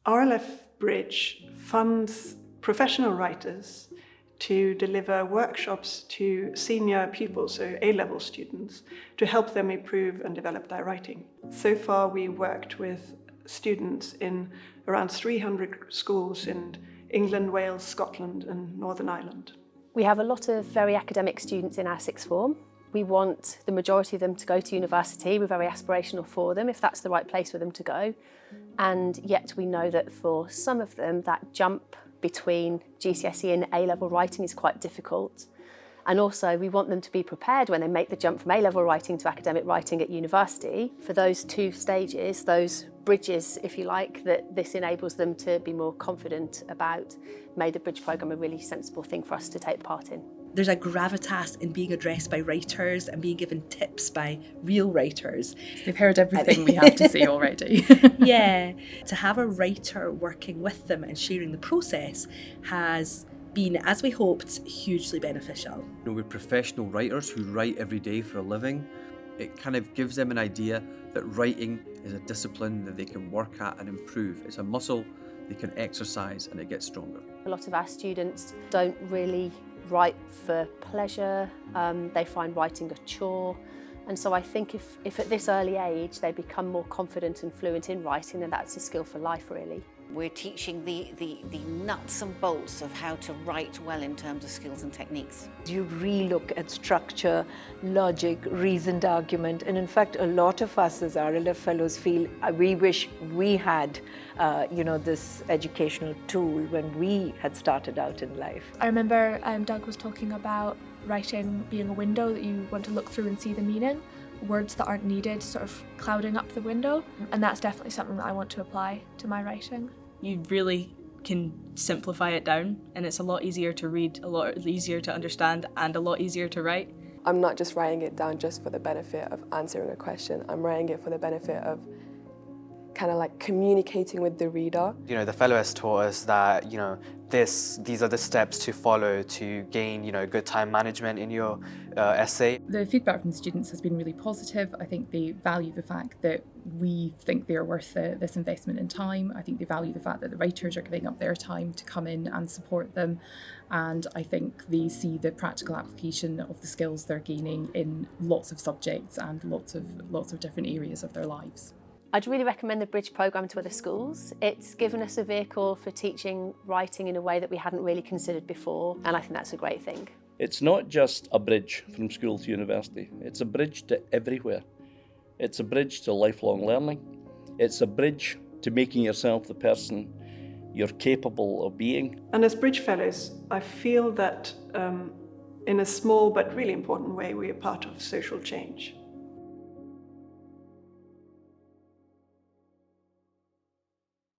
RLF Bridge funds professional writers to deliver workshops to senior pupils, so A-level students, to help them improve and develop their writing. So far, we worked with students in around 300 schools in England, Wales, Scotland and Northern Ireland. We have a lot of very academic students in our sixth form. We want the majority of them to go to university. We're very aspirational for them, if that's the right place for them to go. And yet we know that for some of them, that jump between GCSE and A-level writing is quite difficult. And also we want them to be prepared when they make the jump from A-level writing to academic writing at university for those two stages, those bridges, if you like, that this enables them to be more confident about, made the Bridge programme a really sensible thing for us to take part in. There's a gravitas in being addressed by writers and being given tips by real writers. They've heard everything we have to say already. Yeah, to have a writer working with them and sharing the process has been, as we hoped, hugely beneficial. We're professional writers who write every day for a living. It kind of gives them an idea that writing is a discipline that they can work at and improve. It's a muscle they can exercise and it gets stronger. A lot of our students don't really write for pleasure, they find writing a chore, and so I think if at this early age they become more confident and fluent in writing, then that's a skill for life really. We're teaching the nuts and bolts of how to write well in terms of skills and techniques. You re-look at structure, logic, reasoned argument, and in fact a lot of us as RLF Fellows feel we wish we had this educational tool when we had started out in life. I remember Doug was talking about writing being a window that you want to look through and see the meaning. Words that aren't needed sort of clouding up the window, and that's definitely something that I want to apply to my writing. You really can simplify it down and it's a lot easier to read, a lot easier to understand and a lot easier to write. I'm not just writing it down just for the benefit of answering a question, I'm writing it for the benefit of kind of like communicating with the reader. The fellow has taught us that, these are the steps to follow to gain, good time management in your essay. The feedback from the students has been really positive. I think they value the fact that we think they're worth this investment in time. I think they value the fact that the writers are giving up their time to come in and support them. And I think they see the practical application of the skills they're gaining in lots of subjects and lots of different areas of their lives. I'd really recommend the Bridge programme to other schools. It's given us a vehicle for teaching writing in a way that we hadn't really considered before, and I think that's a great thing. It's not just a bridge from school to university, it's a bridge to everywhere. It's a bridge to lifelong learning. It's a bridge to making yourself the person you're capable of being. And as Bridge Fellows, I feel that in a small but really important way, we are part of social change.